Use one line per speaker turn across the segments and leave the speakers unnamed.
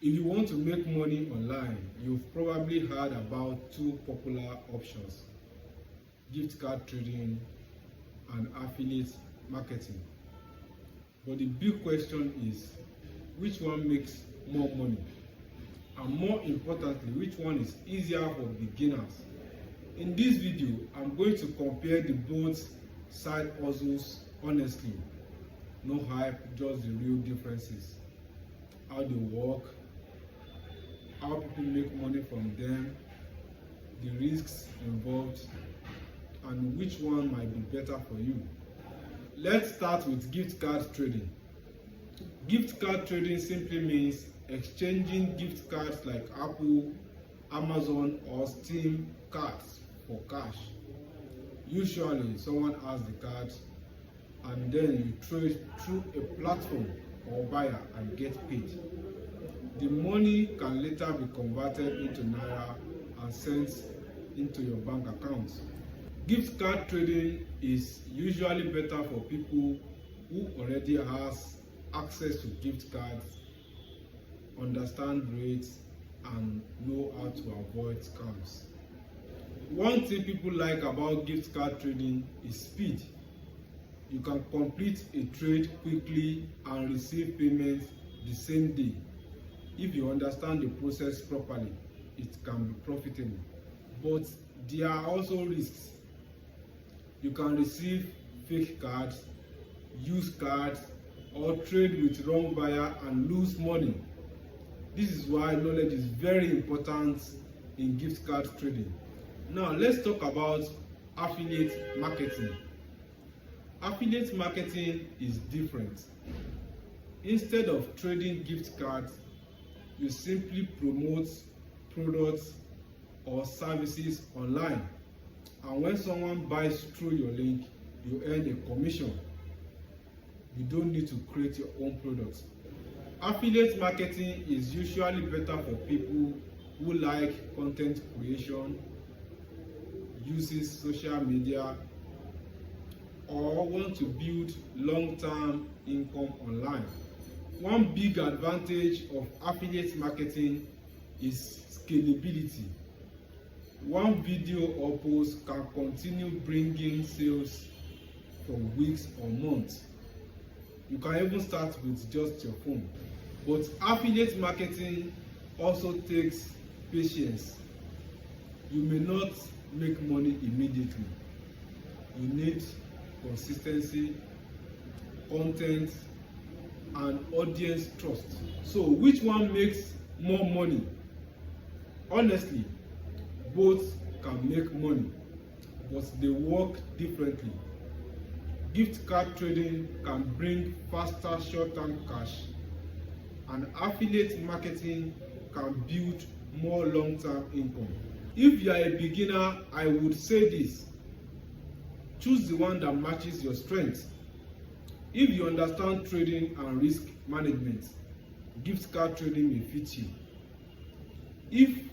If you want to make money online, you've probably heard about two popular options: gift card trading and affiliate marketing. But the big question is, which one makes more money? And more importantly, which one is easier for beginners? In this video, I'm going to compare the both side hustles honestly. No hype, just the real differences. How they work, how people make money from them, the risks involved, and which one might be better for you. Let's start with gift card trading. Gift card trading simply means exchanging gift cards like Apple, Amazon, or Steam cards for cash. Usually, someone has the card and then you trade through a platform or buyer and get paid. The money can later be converted into Naira and sent into your bank account. Gift card trading is usually better for people who already has access to gift cards, understand rates, and know how to avoid scams. One thing people like about gift card trading is speed. You can complete a trade quickly and receive payments the same day. If you understand the process properly, it can be profitable. But there are also risks. You can receive fake cards, used cards, or trade with wrong buyer and lose money. This is why knowledge is very important in gift card trading. Now let's talk about affiliate marketing. Affiliate marketing is different. Instead of trading gift cards, you simply promote products or services online. And when someone buys through your link, you earn a commission. You don't need to create your own products. Affiliate marketing is usually better for people who like content creation, uses social media, or want to build long-term income online. One big advantage of affiliate marketing is scalability. One video or post can continue bringing sales for weeks or months. You can even start with just your phone. But affiliate marketing also takes patience. You may not make money immediately. You need consistency, content, and audience trust. So which one makes more money? Honestly, both can make money, but they work differently. Gift card trading can bring faster short-term cash, and affiliate marketing can build more long-term income. If you are a beginner, I would say this: choose the one that matches your strengths. If you understand trading and risk management, gift card trading may fit you. If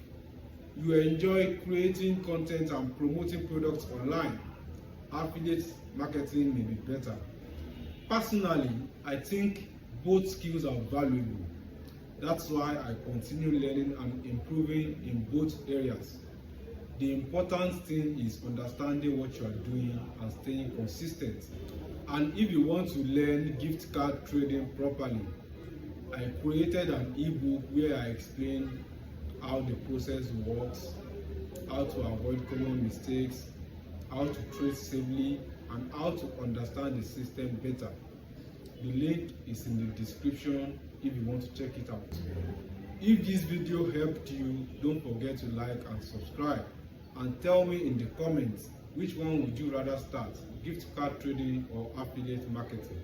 you enjoy creating content and promoting products online, affiliate marketing may be better. Personally, I think both skills are valuable. That's why I continue learning and improving in both areas. The important thing is understanding what you are doing and staying consistent. And if you want to learn gift card trading properly, I created an ebook where I explain how the process works, how to avoid common mistakes, how to trade safely, and how to understand the system better. The link is in the description if you want to check it out. If this video helped you, don't forget to like and subscribe, and tell me in the comments which one would you rather start, gift card trading or affiliate marketing.